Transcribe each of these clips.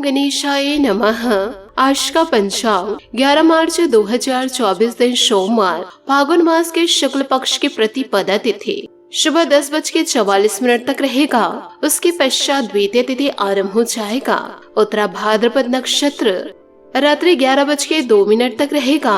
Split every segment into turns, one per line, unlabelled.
ओम गणेशाय नमः। आज का पंचांग 11 मार्च 2024 दिन सोमवार, फागुन मास के शुक्ल पक्ष की प्रतिपदा तिथि सुबह 10:44 तक रहेगा। उसके पश्चात द्वितीय तिथि आरंभ हो जाएगा। उत्तरा भाद्रपद नक्षत्र रात्रि 11:02 तक रहेगा।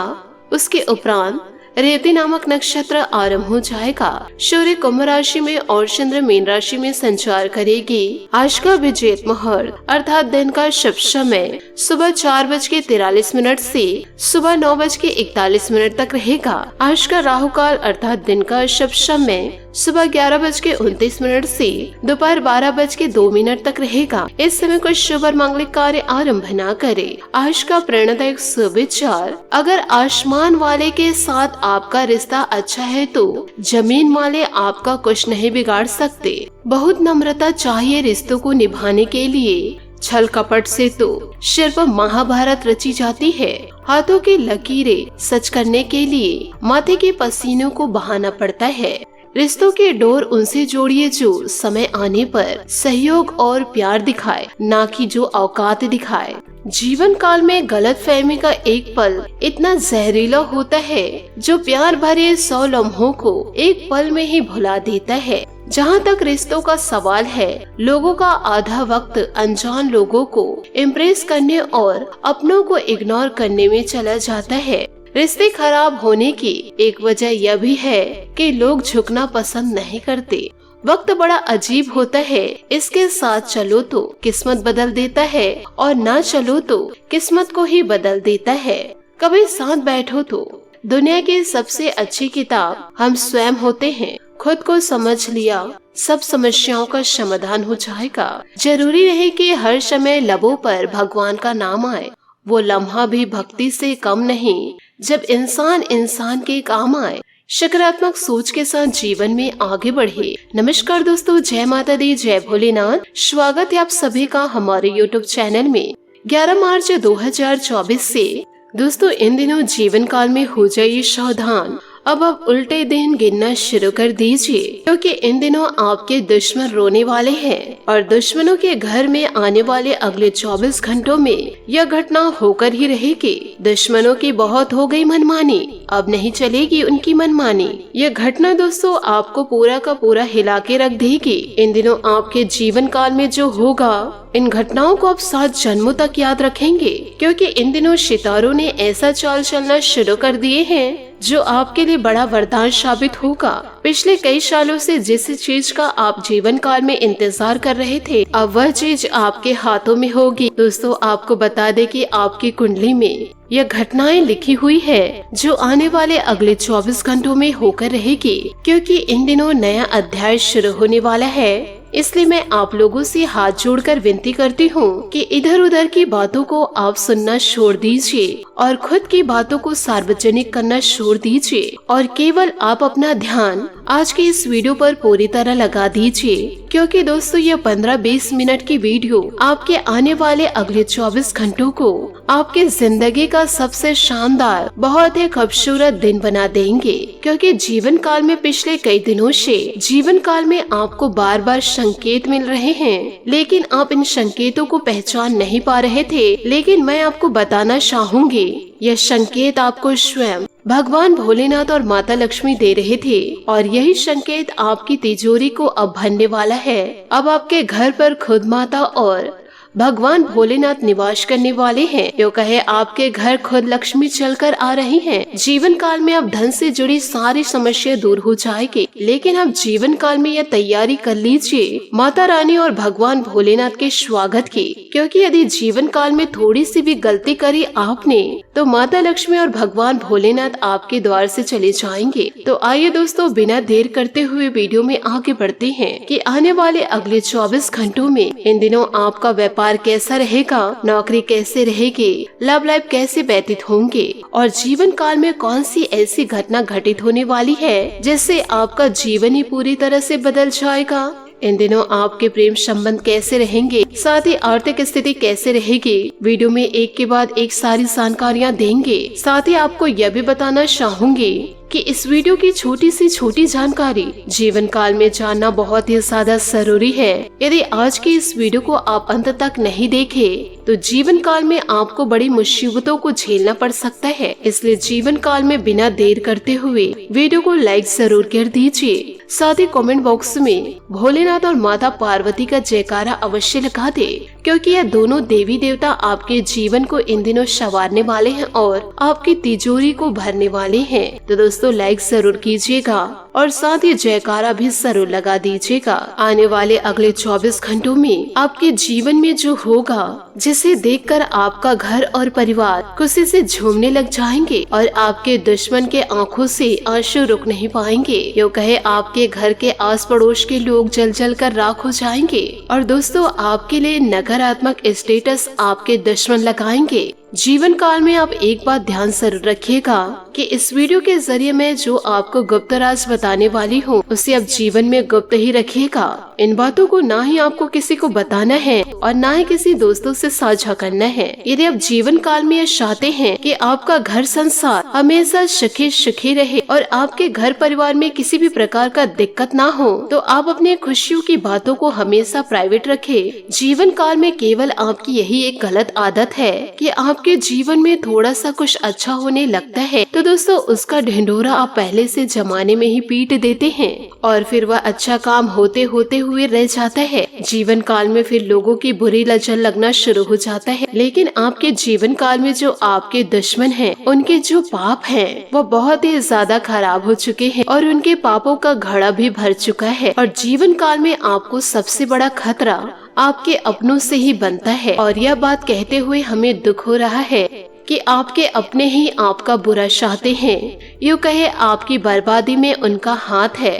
उसके उपरांत रेवती नामक नक्षत्र आरंभ हो जाएगा। सूर्य कुंभ राशि में और चंद्र मीन राशि में संचार करेगी। आज का विजेत मुहूर्त अर्थात दिन का शुभ समय सुबह 4:43 से सुबह 9:41 तक रहेगा। आज का राहु काल अर्थात दिन का शुभ समय सुबह 11:29 से दोपहर 12:02 तक रहेगा। इस समय कुछ शुभ और मांगलिक कार्य आरंभ न करे। आज का प्रेरणादायक सुविचार, अगर आसमान वाले के साथ आपका रिश्ता अच्छा है तो जमीन वाले आपका कुछ नहीं बिगाड़ सकते। बहुत नम्रता चाहिए रिश्तों को निभाने के लिए। छल कपट से तो सिर्फ महाभारत रची जाती है। हाथों की लकीरें सच करने के लिए माथे के पसीनों को बहाना पड़ता है। रिश्तों के डोर उनसे जोड़िए जो समय आने पर सहयोग और प्यार दिखाए, ना कि जो औकात दिखाए। जीवन काल में गलत फहमी का एक पल इतना जहरीला होता है जो प्यार भरे 100 लम्हों को एक पल में ही भुला देता है। जहाँ तक रिश्तों का सवाल है, लोगों का आधा वक्त अनजान लोगों को इम्प्रेस करने और अपनों को इग्नोर करने में चला जाता है। रिश्ते खराब होने की एक वजह यह भी है कि लोग झुकना पसंद नहीं करते। वक्त बड़ा अजीब होता है। इसके साथ चलो तो किस्मत बदल देता है और ना चलो तो किस्मत को ही बदल देता है। कभी साथ बैठो तो दुनिया की सबसे अच्छी किताब हम स्वयं होते हैं। खुद को समझ लिया, सब समस्याओं का समाधान हो जाएगा। जरूरी नहीं कि हर समय लबों पर भगवान का नाम आए। वो लम्हा भी भक्ति से कम नहीं जब इंसान के काम आए। सकारात्मक सोच के साथ जीवन में आगे बढ़े। नमस्कार दोस्तों, जय माता दी, जय भोलेनाथ। स्वागत है आप सभी का हमारे YouTube चैनल में। 11 मार्च 2024 से दोस्तों इन दिनों जीवन काल में हो जाइए सावधान। अब आप उल्टे दिन गिनना शुरू कर दीजिए, क्योंकि इन दिनों आपके दुश्मन रोने वाले हैं और दुश्मनों के घर में आने वाले अगले 24 घंटों में यह घटना होकर ही रहेगी। दुश्मनों की बहुत हो गई मनमानी, अब नहीं चलेगी उनकी मनमानी। यह घटना दोस्तों आपको पूरा का पूरा हिला के रख देगी। इन दिनों आपके जीवन काल में जो होगा, इन घटनाओं को आप 7 जन्मों तक याद रखेंगे, क्योंकि इन दिनों सितारों ने ऐसा चाल चलना शुरू कर दिए हैं जो आपके लिए बड़ा वरदान साबित होगा। पिछले कई सालों से जिस चीज का आप जीवन काल में इंतजार कर रहे थे, अब वह चीज आपके हाथों में होगी। दोस्तों आपको बता दें कि आपकी कुंडली में यह घटनाएं लिखी हुई है जो आने वाले अगले 24 घंटों में होकर रहेगी, क्योंकि इन दिनों नया अध्याय शुरू होने वाला है। इसलिए मैं आप लोगों से हाथ जोड़कर विनती करती हूँ कि इधर उधर की बातों को आप सुनना छोड़ दीजिए और खुद की बातों को सार्वजनिक करना छोड़ दीजिए और केवल आप अपना ध्यान आज के इस वीडियो पर पूरी तरह लगा दीजिए, क्योंकि दोस्तों ये 15-20 मिनट की वीडियो आपके आने वाले अगले 24 घंटों को आपके जिंदगी का सबसे शानदार, बहुत ही खूबसूरत दिन बना देंगे। क्योंकि जीवन काल में पिछले कई दिनों से जीवन काल में आपको बार बार संकेत मिल रहे हैं, लेकिन आप इन संकेतों को पहचान नहीं पा रहे थे। लेकिन मैं आपको बताना चाहूंगी, यह संकेत आपको स्वयं भगवान भोलेनाथ और माता लक्ष्मी दे रहे थे और यही संकेत आपकी तिजोरी को अब भरने वाला है। अब आपके घर पर खुद माता और भगवान भोलेनाथ निवास करने वाले हैं। यो कहे आपके घर खुद लक्ष्मी चलकर आ रही हैं। जीवन काल में अब धन से जुड़ी सारी समस्या दूर हो जाएगी, लेकिन अब जीवन काल में यह तैयारी कर लीजिए माता रानी और भगवान भोलेनाथ के स्वागत की, क्योंकि यदि जीवन काल में थोड़ी सी भी गलती करी आपने तो माता लक्ष्मी और भगवान भोलेनाथ आपके द्वार से चले जाएंगे। तो आइए दोस्तों बिना देर करते हुए वीडियो में आगे बढ़ते हैं कि आने वाले अगले 24 घंटों में इन दिनों आपका व्यापार कैसा रहेगा, नौकरी कैसे रहेगी, लव लाइफ कैसे व्यतीत होंगे और जीवन काल में कौन सी ऐसी घटना घटित होने वाली है जिससे आपका जीवन ही पूरी तरह से बदल जाएगा। इन दिनों आपके प्रेम संबंध कैसे रहेंगे, साथ ही आर्थिक स्थिति कैसे रहेगी। वीडियो में एक के बाद एक सारी जानकारियाँ देंगे। साथ ही आपको यह भी बताना चाहूंगी कि इस वीडियो की छोटी सी छोटी जानकारी जीवन काल में जानना बहुत ही ज्यादा जरूरी है। यदि आज की इस वीडियो को आप अंत तक नहीं देखे तो जीवन काल में आपको बड़ी मुसीबतों को झेलना पड़ सकता है। इसलिए जीवन काल में बिना देर करते हुए वीडियो को लाइक जरूर कर दीजिए। साथ ही कमेंट बॉक्स में भोलेनाथ और माता पार्वती का जयकारा अवश्य लगा दे, क्योंकि यह दोनों देवी देवता आपके जीवन को इन दिनों संवारने वाले हैं और आपकी तिजोरी को भरने वाले हैं। तो दोस्तों लाइक जरूर कीजिएगा और साथ ही जयकारा भी जरूर लगा दीजिएगा। आने वाले अगले 24 घंटों में आपके जीवन में जो होगा, जिसे देखकर आपका घर और परिवार खुशी से झूमने लग जाएंगे और आपके दुश्मन के आंखों से आंसू रुक नहीं पाएंगे। यूं कहे आपके घर के आस पड़ोस के लोग जल जल कर राख हो जाएंगे और दोस्तों आपके लिए नकारात्मक स्टेटस आपके दुश्मन लगाएंगे। जीवन काल में आप एक बात ध्यान जरूर रखिएगा कि इस वीडियो के जरिए मैं जो आपको गुप्त राज बताने वाली हूँ उसे आप जीवन में गुप्त ही रखिएगा। इन बातों को ना ही आपको किसी को बताना है और ना ही किसी दोस्तों से साझा करना है। यदि आप जीवन काल में यह चाहते हैं कि आपका घर संसार हमेशा सुखी सुखी रहे और आपके घर परिवार में किसी भी प्रकार का दिक्कत ना हो, तो आप अपने खुशियों की बातों को हमेशा प्राइवेट रखें। जीवन काल में केवल आपकी यही एक गलत आदत है कि आपके जीवन में थोड़ा सा कुछ अच्छा होने लगता है तो दोस्तों उसका ढिंढोरा आप पहले से जमाने में ही पीट देते हैं और फिर वह अच्छा काम होते होते हुए रह जाता है। जीवन काल में फिर लोगों की बुरी नजर लगना शुरू हो जाता है। लेकिन आपके जीवन काल में जो आपके दुश्मन हैं, उनके जो पाप हैं वो बहुत ही ज्यादा खराब हो चुके हैं और उनके पापों का घड़ा भी भर चुका है। और जीवन काल में आपको सबसे बड़ा खतरा आपके अपनों से ही बनता है। और यह बात कहते हुए हमें दुख हो रहा है कि आपके अपने ही आपका बुरा चाहते हैं। यूं कहे आपकी बर्बादी में उनका हाथ है।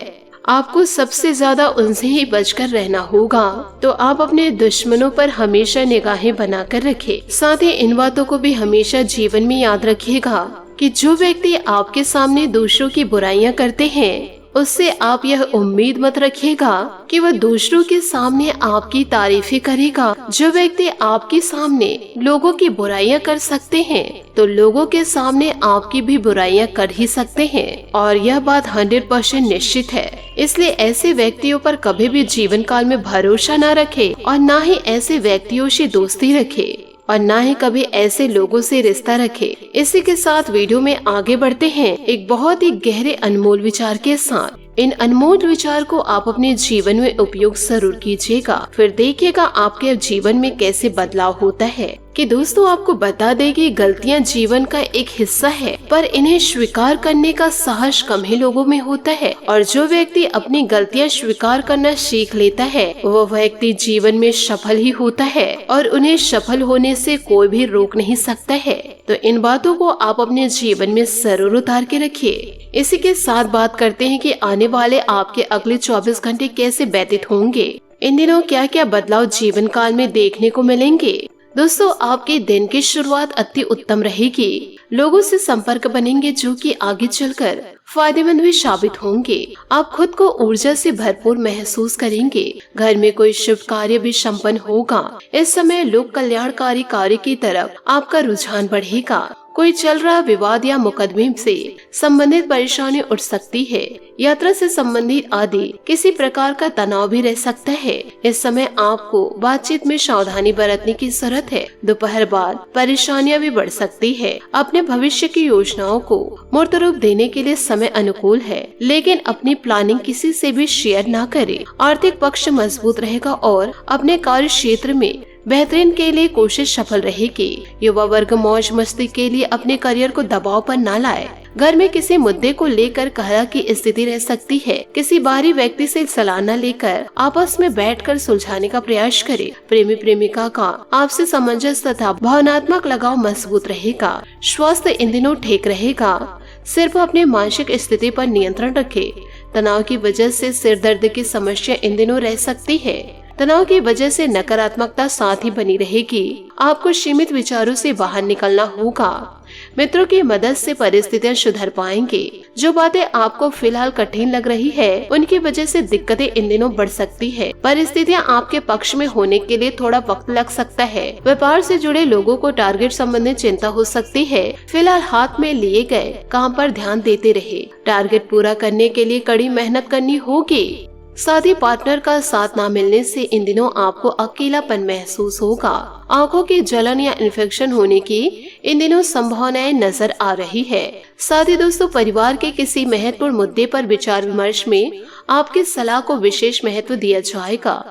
आपको सबसे ज्यादा उनसे ही बचकर रहना होगा। तो आप अपने दुश्मनों पर हमेशा निगाहें बनाकर रखें। साथ ही इन बातों को भी हमेशा जीवन में याद रखिएगा कि जो व्यक्ति आपके सामने दूसरों की बुराइयां करते हैं, उससे आप यह उम्मीद मत रखिएगा कि वह दूसरों के सामने आपकी तारीफें करेगा। जो व्यक्ति आपके सामने लोगों की बुराइयां कर सकते हैं, तो लोगों के सामने आपकी भी बुराइयां कर ही सकते हैं। और यह बात 100% निश्चित है। इसलिए ऐसे व्यक्तियों पर कभी भी जीवन काल में भरोसा न रखे और न ही ऐसे व्यक्तियों से दोस्ती रखे और ना ही कभी ऐसे लोगों से रिश्ता रखे। इसी के साथ वीडियो में आगे बढ़ते हैं एक बहुत ही गहरे अनमोल विचार के साथ। इन अनमोल विचार को आप अपने जीवन में उपयोग जरूर कीजिएगा, फिर देखिएगा आपके जीवन में कैसे बदलाव होता है। कि दोस्तों आपको बता दें कि गलतियां जीवन का एक हिस्सा है, पर इन्हें स्वीकार करने का साहस कम ही लोगों में होता है। और जो व्यक्ति अपनी गलतियां स्वीकार करना सीख लेता है, वो व्यक्ति जीवन में सफल ही होता है और उन्हें सफल होने से कोई भी रोक नहीं सकता है। तो इन बातों को आप अपने जीवन में जरूर उतार के रखिए। इसी के साथ बात करते हैं कि आने वाले आपके अगले 24 घंटे कैसे व्यतीत होंगे। इन दिनों क्या क्या बदलाव जीवन काल में देखने को मिलेंगे। दोस्तों आपके दिन की शुरुआत अति उत्तम रहेगी। लोगों से संपर्क बनेंगे जो कि आगे चलकर फायदेमंद भी साबित होंगे। आप खुद को ऊर्जा से भरपूर महसूस करेंगे। घर में कोई शुभ कार्य भी संपन्न होगा। इस समय लोक कल्याणकारी कार्य की तरफ आपका रुझान बढ़ेगा। कोई चल रहा विवाद या मुकदमे से संबंधित परेशानी उठ सकती है। यात्रा से संबंधित आदि किसी प्रकार का तनाव भी रह सकता है। इस समय आपको बातचीत में सावधानी बरतने की जरूरत है। दोपहर बाद परेशानियां भी बढ़ सकती है। अपने भविष्य की योजनाओं को मूर्त रूप देने के लिए समय अनुकूल है, लेकिन अपनी प्लानिंग किसी से भी शेयर न करें। आर्थिक पक्ष मजबूत रहेगा और अपने कार्य क्षेत्र में बेहतरीन के लिए कोशिश सफल रहेगी। युवा वर्ग मौज मस्ती के लिए अपने करियर को दबाव पर न लाए। घर में किसी मुद्दे को लेकर कलह की स्थिति रह सकती है। किसी बाहरी व्यक्ति से सलाह न लेकर आपस में बैठकर सुलझाने का प्रयास करें। प्रेमी प्रेमिका का आपसे सामंजस्य तथा भावनात्मक लगाव मजबूत रहेगा। स्वास्थ्य इन दिनों ठीक रहेगा। सिर्फ अपने मानसिक स्थिति पर नियंत्रण रखें। तनाव की वजह से सिर दर्द की समस्या इन दिनों रह सकती है। तनाव की वजह से नकारात्मकता साथ ही बनी रहेगी। आपको सीमित विचारों से बाहर निकलना होगा। मित्रों की मदद से परिस्थितियां सुधर पाएंगे। जो बातें आपको फिलहाल कठिन लग रही है, उनकी वजह से दिक्कतें इन दिनों बढ़ सकती है। परिस्थितियां आपके पक्ष में होने के लिए थोड़ा वक्त लग सकता है। व्यापार से जुड़े लोगों को टारगेट संबंधित चिंता हो सकती है। फिलहाल हाथ में लिए गए काम पर ध्यान देते रहे। टारगेट पूरा करने के लिए कड़ी मेहनत करनी होगी। साथ ही पार्टनर का साथ ना मिलने से इन दिनों आपको अकेलापन महसूस होगा। आंखों की जलन या इन्फेक्शन होने की इन दिनों संभावनाएं नजर आ रही है। साथ ही दोस्तों, परिवार के किसी महत्वपूर्ण मुद्दे पर विचार विमर्श में आपकी सलाह को विशेष महत्व दिया जाएगा।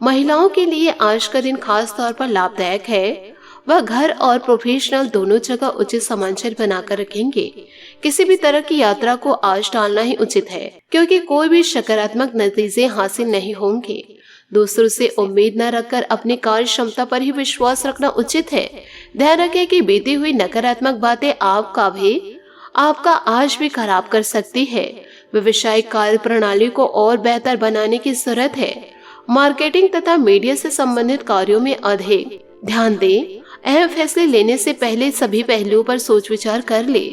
महिलाओं के लिए आज का दिन खास तौर पर लाभदायक है। वह घर और प्रोफेशनल दोनों जगह उचित सामंजस्य बनाकर रखेंगे। किसी भी तरह की यात्रा को आज टालना ही उचित है, क्योंकि कोई भी सकारात्मक नतीजे हासिल नहीं होंगे। दूसरों से उम्मीद न रखकर अपनी कार्य क्षमता पर ही विश्वास रखना उचित है। ध्यान रखें कि बीती हुई नकारात्मक बातें आपका आज भी खराब कर सकती है। व्यवसायिक कार्य प्रणाली को और बेहतर बनाने की जरूरत है। मार्केटिंग तथा मीडिया से संबंधित कार्यों में अधिक ध्यान दें। अहम फैसले लेने से पहले सभी पहलुओं पर सोच विचार कर ले।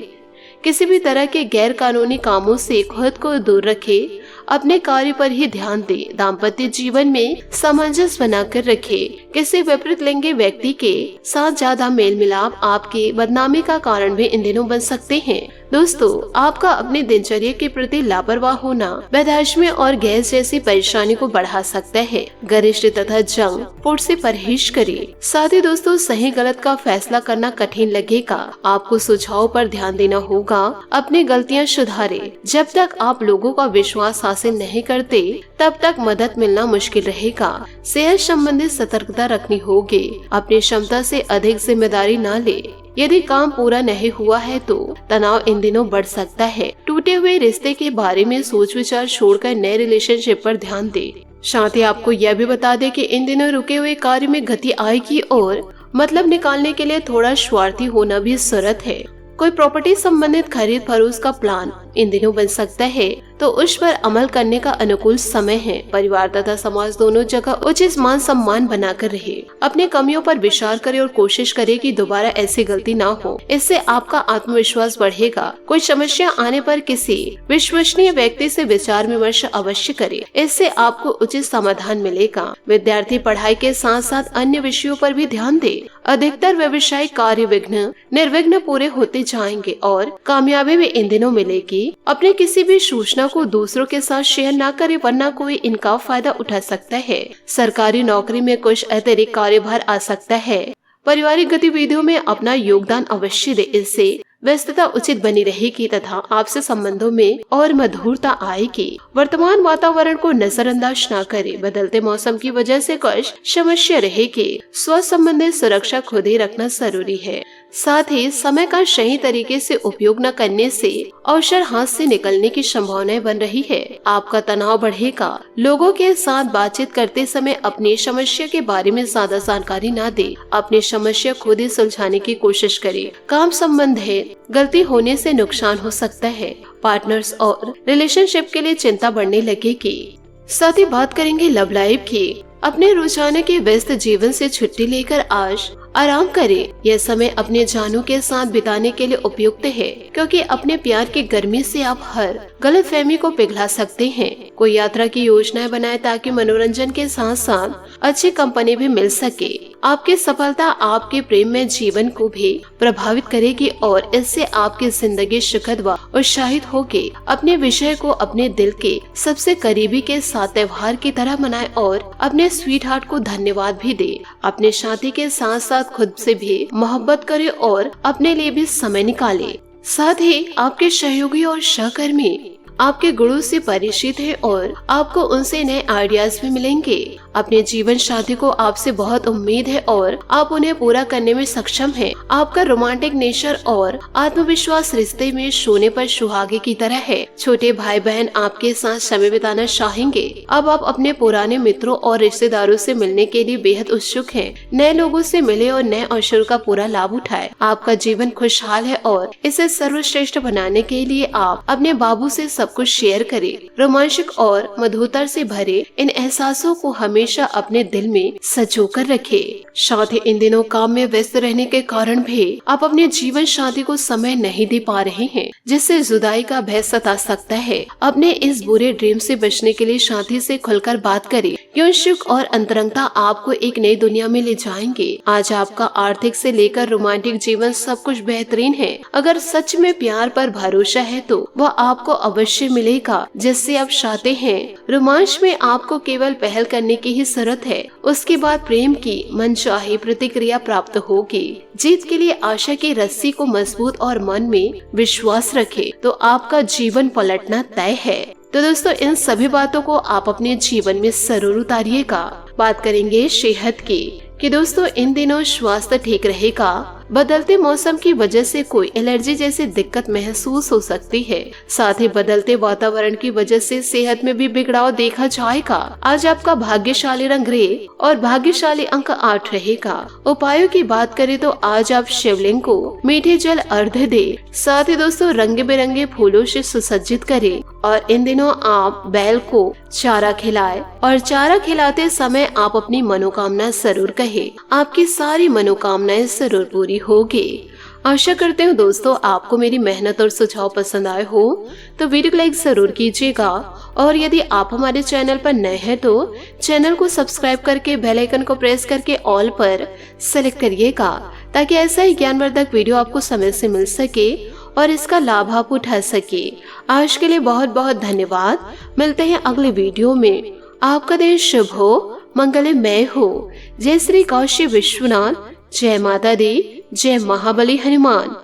किसी भी तरह के गैर कानूनी कामों से खुद को दूर रखें। अपने कार्य पर ही ध्यान दें। दाम्पत्य जीवन में सामंजस्य बनाकर रखें। किसी विपरीत लिंगी व्यक्ति के साथ ज्यादा मेल मिलाप आपके बदनामी का कारण भी इन दिनों बन सकते हैं। दोस्तों, आपका अपने दिनचर्या के प्रति लापरवाह होना बदहजमी और गैस जैसी परेशानी को बढ़ा सकता है। गरिष्ठ तथा जंक फूड से परहेज करें। साथ ही दोस्तों, सही गलत का फैसला करना कठिन लगेगा। आपको सुझाव पर ध्यान देना होगा। अपनी गलतियां सुधारें। जब तक आप लोगों का विश्वास हासिल नहीं करते, तब तक मदद मिलना मुश्किल रहेगा। सेहत संबंधित सतर्कता रखनी होगी। अपनी क्षमता से अधिक जिम्मेदारी न ले। यदि काम पूरा नहीं हुआ है तो तनाव इन दिनों बढ़ सकता है। टूटे हुए रिश्ते के बारे में सोच विचार छोड़कर नए रिलेशनशिप पर ध्यान दे। साथ ही आपको यह भी बता दें कि इन दिनों रुके हुए कार्य में गति आएगी और मतलब निकालने के लिए थोड़ा स्वार्थी होना भी जरूरत है। कोई प्रॉपर्टी संबंधित खरीद फरोख्त का प्लान इन दिनों बन सकता है, तो उस पर अमल करने का अनुकूल समय है। परिवार तथा समाज दोनों जगह उचित मान सम्मान बनाकर रहे। अपनी कमियों पर विचार करें और कोशिश करें कि दोबारा ऐसी गलती ना हो। इससे आपका आत्मविश्वास बढ़ेगा। कोई समस्या आने पर किसी विश्वसनीय व्यक्ति से विचार विमर्श अवश्य करें। इससे आपको उचित समाधान मिलेगा। विद्यार्थी पढ़ाई के साथ साथ अन्य विषयों पर भी ध्यान दे। अधिकतर व्यवसायिक कार्य निर्विघ्न पूरे होते जाएंगे और कामयाबी भी इन दिनों मिलेगी। अपने किसी भी सूचना को दूसरों के साथ शेयर न करें, वरना कोई इनका फायदा उठा सकता है। सरकारी नौकरी में कुछ अतिरिक्त कार्यभार आ सकता है। पारिवारिक गतिविधियों में अपना योगदान अवश्य दे। इससे व्यस्तता उचित बनी रहेगी तथा आपसे संबंधों में और मधुरता आएगी। वर्तमान वातावरण को नजरअंदाज न करें। बदलते मौसम की वजह से कुछ समस्या रहेगी। स्वास्थ्य संबंधित सुरक्षा खुद ही रखना जरूरी है। साथ ही समय का सही तरीके से उपयोग न करने से अवसर हाथ से निकलने की संभावनाएं बन रही है। आपका तनाव बढ़ेगा। लोगों के साथ बातचीत करते समय अपनी समस्या के बारे में ज्यादा जानकारी न दे। अपनी समस्या खुद ही सुलझाने की कोशिश करें। काम संबंधित गलती होने से नुकसान हो सकता है। पार्टनर्स और रिलेशनशिप के लिए चिंता बढ़ने लगेगी। साथ ही बात करेंगे लव लाइफ की। अपने रोजाना के व्यस्त जीवन से छुट्टी लेकर आज आराम करें। यह समय अपने जानू के साथ बिताने के लिए उपयुक्त है, क्योंकि अपने प्यार की गर्मी से आप हर गलतफहमी को पिघला सकते हैं। कोई यात्रा की योजनाएं बनाएं ताकि मनोरंजन के साथ साथ अच्छी कंपनी भी मिल सके। आपकी सफलता आपके प्रेम में जीवन को भी प्रभावित करेगी और इससे आपकी जिंदगी सुखद व उत्साहित होगी। अपने विषय को अपने दिल के सबसे करीबी के साथ त्योहार की तरह मनाएं और अपने स्वीट हार्ट को धन्यवाद भी दे। अपने साथी के साथ साथ खुद से भी मोहब्बत करें और अपने लिए भी समय निकालें। साथ ही आपके सहयोगी और सहकर्मी आपके गुणों से परिचित है और आपको उनसे नए आइडियाज भी मिलेंगे। अपने जीवन साथी को आपसे बहुत उम्मीद है और आप उन्हें पूरा करने में सक्षम हैं। आपका रोमांटिक नेचर और आत्मविश्वास रिश्ते में सोने पर सुहागे की तरह है। छोटे भाई बहन आपके साथ समय बिताना चाहेंगे। अब आप अपने पुराने मित्रों और रिश्तेदारों से मिलने के लिए बेहद उत्सुक हैं। नए लोगों से मिले और नए अवसरों का पूरा लाभ उठाए। आपका जीवन खुशहाल है और इसे सर्वश्रेष्ठ बनाने के लिए आप अपने बाबू से सब कुछ शेयर करे। रोमांचक और मधुरता से भरे इन एहसासों को हमेशा अपने दिल में संजोकर रखे। साथ ही इन दिनों काम में व्यस्त रहने के कारण भी आप अपने जीवन साथी को समय नहीं दे पा रहे हैं, जिससे जुदाई का भय सता सकता है। अपने इस बुरे ड्रीम से बचने के लिए साथी से खुलकर बात करें, क्यों सुख और अंतरंगता आपको एक नई दुनिया में ले जाएंगे। आज आपका आर्थिक से लेकर रोमांटिक जीवन सब कुछ बेहतरीन है। अगर सच में प्यार पर भरोसा है तो वह आपको अवश्य मिलेगा जिससे आप चाहते हैं। रोमांच में आपको केवल पहल करने की ही जरूरत है, उसके बाद प्रेम की मनचाही प्रतिक्रिया प्राप्त होगी। जीत के लिए आशा की रस्सी को मजबूत और मन में विश्वास रखे तो आपका जीवन पलटना तय है। तो दोस्तों, इन सभी बातों को आप अपने जीवन में जरूर उतारिएगा। बात करेंगे सेहत की कि दोस्तों इन दिनों स्वास्थ्य ठीक रहेगा। बदलते मौसम की वजह से कोई एलर्जी जैसी दिक्कत महसूस हो सकती है। साथ ही बदलते वातावरण की वजह से सेहत में भी बिगड़ाव देखा जाएगा। आज आपका भाग्यशाली रंग ग्रे और भाग्यशाली अंक 8 रहेगा। उपायों की बात करें तो आज आप शिवलिंग को मीठे जल अर्घ दे। साथ ही दोस्तों रंग बिरंगे फूलों से सुसज्जित करें और इन दिनों आप बैल को चारा खिलाएं और चारा खिलाते समय आप अपनी मनोकामना जरूर कहे। आपकी सारी मनोकामनाएं जरूर पूरी होगी। आशा करते हूँ दोस्तों आपको मेरी मेहनत और सुझाव पसंद आए हो तो वीडियो को लाइक जरूर कीजिएगा और यदि आप हमारे चैनल पर नए हैं तो चैनल को सब्सक्राइब करके बेल आइकन को प्रेस करके ऑल पर सेलेक्ट करिएगा ताकि ऐसा ही ज्ञानवर्धक वीडियो आपको समय से मिल सके और इसका लाभ आप उठा सके। आज के लिए बहुत बहुत धन्यवाद। मिलते हैं अगले वीडियो में। आपका दिन शुभ हो, मंगलमय हो। जय श्री काशी विश्वनाथ, जय माता दी, जय महाबली हनुमान।